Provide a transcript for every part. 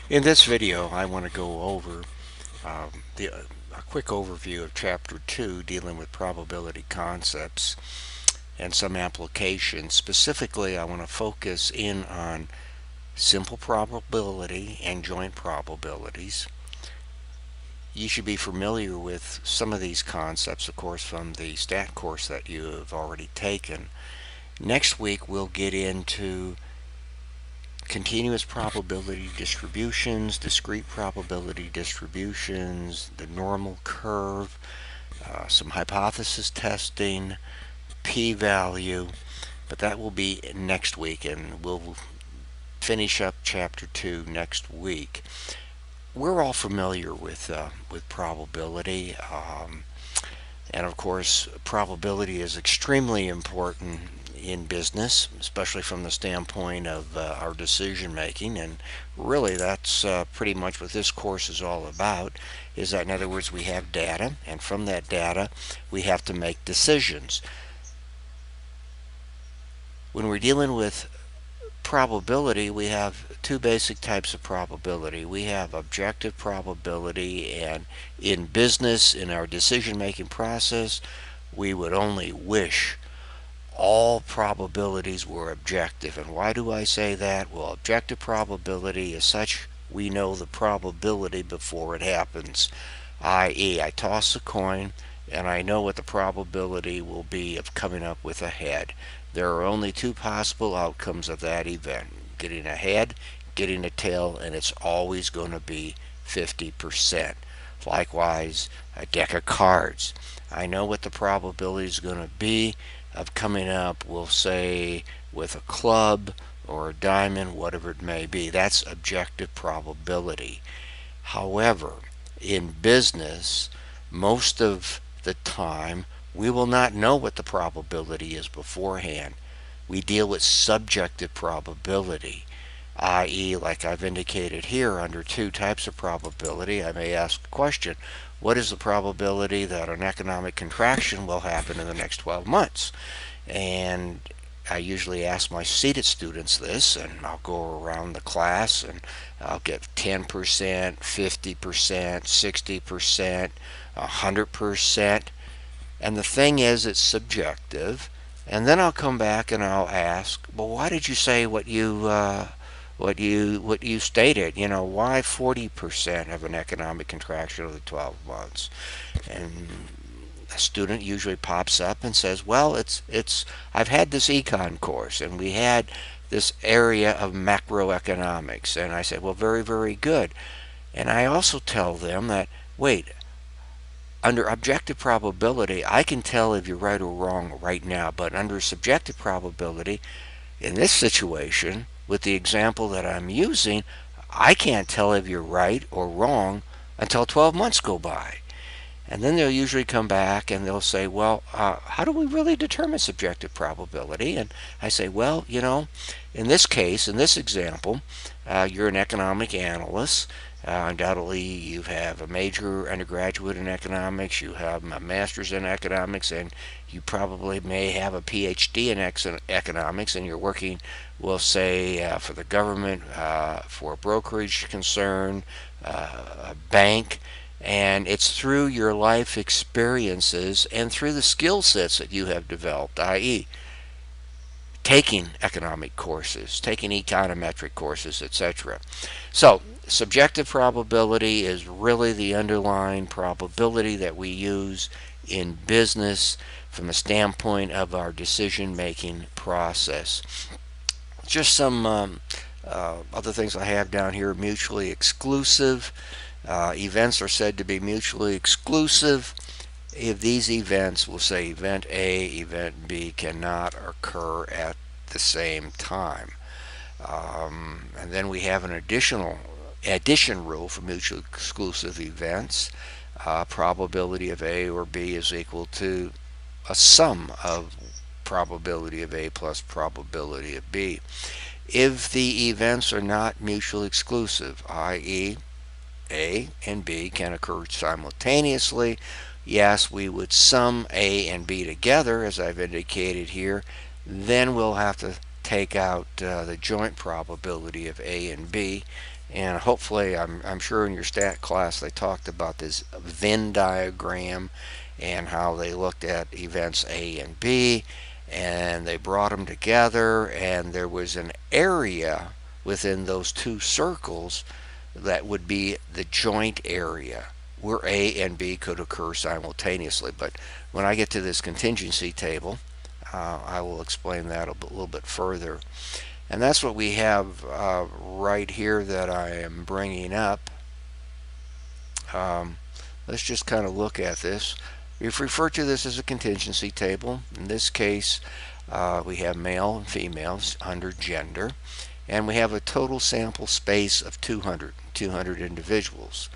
In this video, I want to go over a quick overview of Chapter 2 dealing with probability concepts and some applications. Specifically, I want to focus in on simple probability and joint probabilities. You should be familiar with some of these concepts, of course, from the stat course that you have already taken. Next week, we'll get into continuous probability distributions, discrete probability distributions, the normal curve, some hypothesis testing, p-value, but that will be next week, and we'll finish up chapter 2 next week. We're all familiar with probability, and of course probability is extremely important in business, especially from the standpoint of our decision making. And really, that's pretty much what this course is all about. Is that, in other words, we have data, and from that data, we have to make decisions. When we're dealing with probability, we have two basic types of probability. We have objective probability, and in business, in our decision making process, we would only wish all probabilities were objective. And why do I say that? Well, objective probability is such we know the probability before it happens, i.e., I toss a coin and I know what the probability will be of coming up with a head. There are only two possible outcomes of that event: getting a head, getting a tail, and it's always going to be 50%. Likewise, a deck of cards. I know what the probability is going to be of coming up, we'll say, with a club or a diamond, whatever it may be. That's objective probability. However, in business, most of the time, we will not know what the probability is beforehand. We deal with subjective probability, i.e., like I've indicated here, under two types of probability, I may ask a question: what is the probability that an economic contraction will happen in the next 12 months? And I usually ask my seated students this, and I'll go around the class and I'll get 10%, 50%, 60%, 100%. And the thing is, it's subjective. And then I'll come back and I'll ask, well, why did you say what you stated? Why 40% of an economic contraction of the 12 months? And a student usually pops up and says, well, I've had this econ course and we had this area of macroeconomics. And I said, well, very, very good. And I also tell them that, wait, under objective probability, I can tell if you're right or wrong right now, but under subjective probability, in this situation, with the example that I'm using, I can't tell if you're right or wrong until 12 months go by. And then they'll usually come back and they'll say, well, how do we really determine subjective probability? And I say, well, in this case, in this example, you're an economic analyst. Undoubtedly, you have a major undergraduate in economics, you have a master's in economics, and you probably may have a PhD in economics, and you're working, we'll say, for the government, for a brokerage concern, a bank. And it's through your life experiences and through the skill sets that you have developed, i.e., taking economic courses, taking econometric courses, etc. So, subjective probability is really the underlying probability that we use in business from the standpoint of our decision-making process. Just some other things I have down here: mutually exclusive. Events are said to be mutually exclusive if these events, we'll say event A, event B, cannot occur at the same time. And then we have an addition rule for mutually exclusive events. Probability of A or B is equal to a sum of probability of A plus probability of B. If the events are not mutually exclusive, i.e., A and B can occur simultaneously, yes, we would sum A and B together, as I've indicated here. Then we'll have to take out the joint probability of A and B, And hopefully, I'm sure in your stat class they talked about this Venn diagram and how they looked at events A and B and they brought them together, and there was an area within those two circles that would be the joint area where A and B could occur simultaneously. But when I get to this contingency table, I will explain that a little bit further. And that's what we have right here that I am bringing up. Let's just kind of look at this. We've referred to this as a contingency table. In this case, we have male and females under gender, and we have a total sample space of 200 individuals.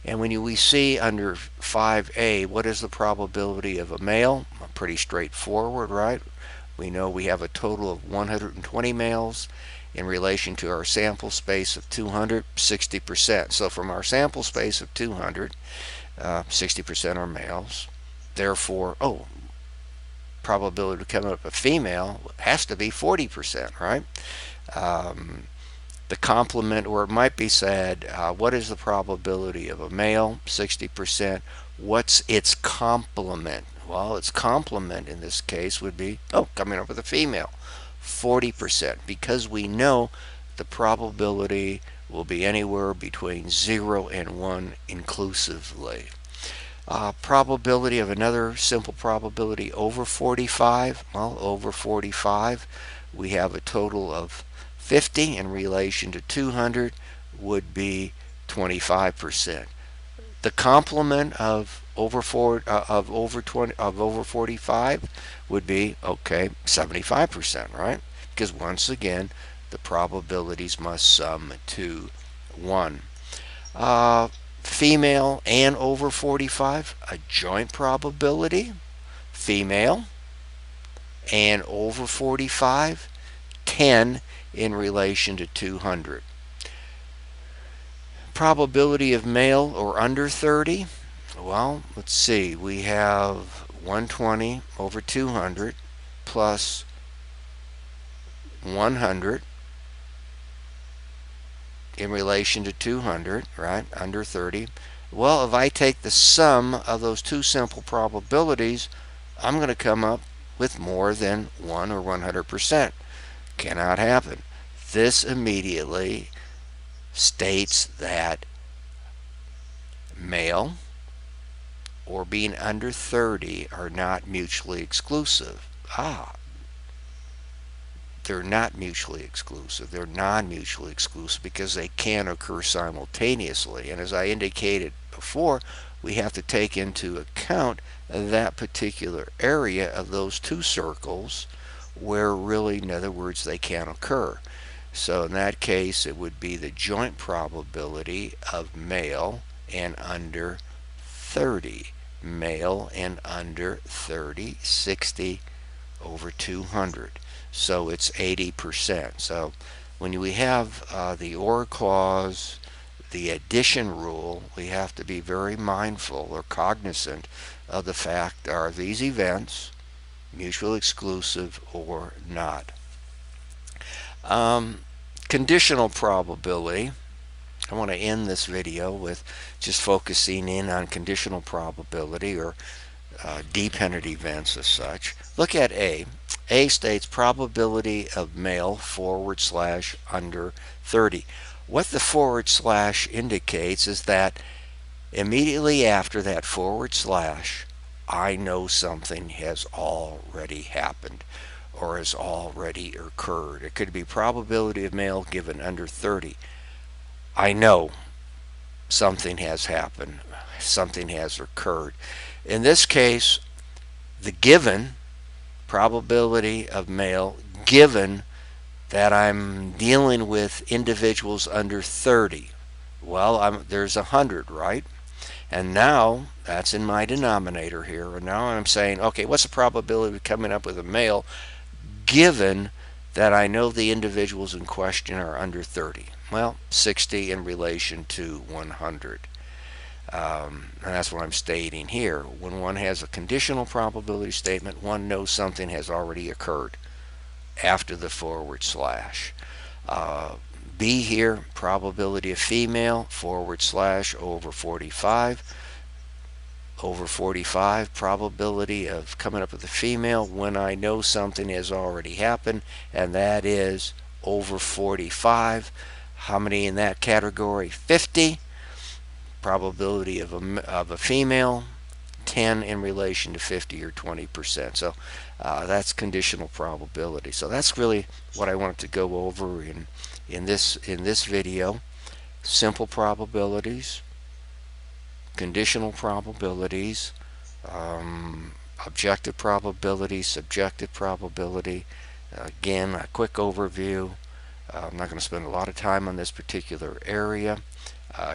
And when we see under 5A, what is the probability of a male? Pretty straightforward, right? We know we have a total of 120 males in relation to our sample space of 200, 60%. So from our sample space of 200, 60% are males. Therefore, probability of coming up a female has to be 40%, right? The complement, or it might be said, what is the probability of a male? 60%. What's its complement? Well, its complement in this case would be, coming up with a female, 40%, because we know the probability will be anywhere between 0 and 1 inclusively. Probability of another simple probability over 45. Well, over 45, we have a total of 50 in relation to 200 would be 25%. The complement of over 45 would be 75%, right? Because once again, the probabilities must sum to 1. Female and over 45, a joint probability. Female and over 45, 10 in relation to 200. Probability of male or under 30, well, let's see, we have 120 over 200 plus 100 in relation to 200, right, under 30. Well, if I take the sum of those two simple probabilities, I'm going to come up with more than 1 or 100%. Cannot happen. This immediately states that male or being under 30 are not mutually exclusive. They're not mutually exclusive. They're non-mutually exclusive because they can occur simultaneously. And as I indicated before, we have to take into account that particular area of those two circles where really, in other words, they can occur. So in that case, it would be the joint probability of male and under 30. Male and under 30, 60 over 200. So it's 80%. So when we have the OR clause, the addition rule, we have to be very mindful or cognizant of the fact, are these events mutually exclusive or not? Conditional probability. I want to end this video with just focusing in on conditional probability, or dependent events as such. Look at A. A states probability of male / under 30. What the / indicates is that immediately after that / I know something has already happened or has already occurred. It could be probability of male given under 30. I know something has happened, something has occurred. In this case, the given probability of male, given that I'm dealing with individuals under 30. Well, there's 100, right? And now that's in my denominator here. And now I'm saying, okay, what's the probability of coming up with a male given that I know the individuals in question are under 30? Well, 60 in relation to 100. And that's what I'm stating here. When one has a conditional probability statement, one knows something has already occurred after the /. B here, probability of female, / over 45. Over 45, probability of coming up with a female when I know something has already happened, and that is over 45. How many in that category? 50. Probability of a female, 10 in relation to 50, or 20%. So that's conditional probability. So that's really what I wanted to go over in this video. Simple probabilities, conditional probabilities, objective probability, subjective probability. Again, a quick overview. I'm not going to spend a lot of time on this particular area.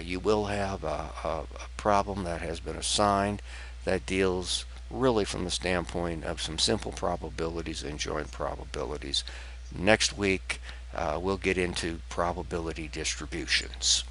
You will have a problem that has been assigned that deals really from the standpoint of some simple probabilities and joint probabilities. Next week, we'll get into probability distributions.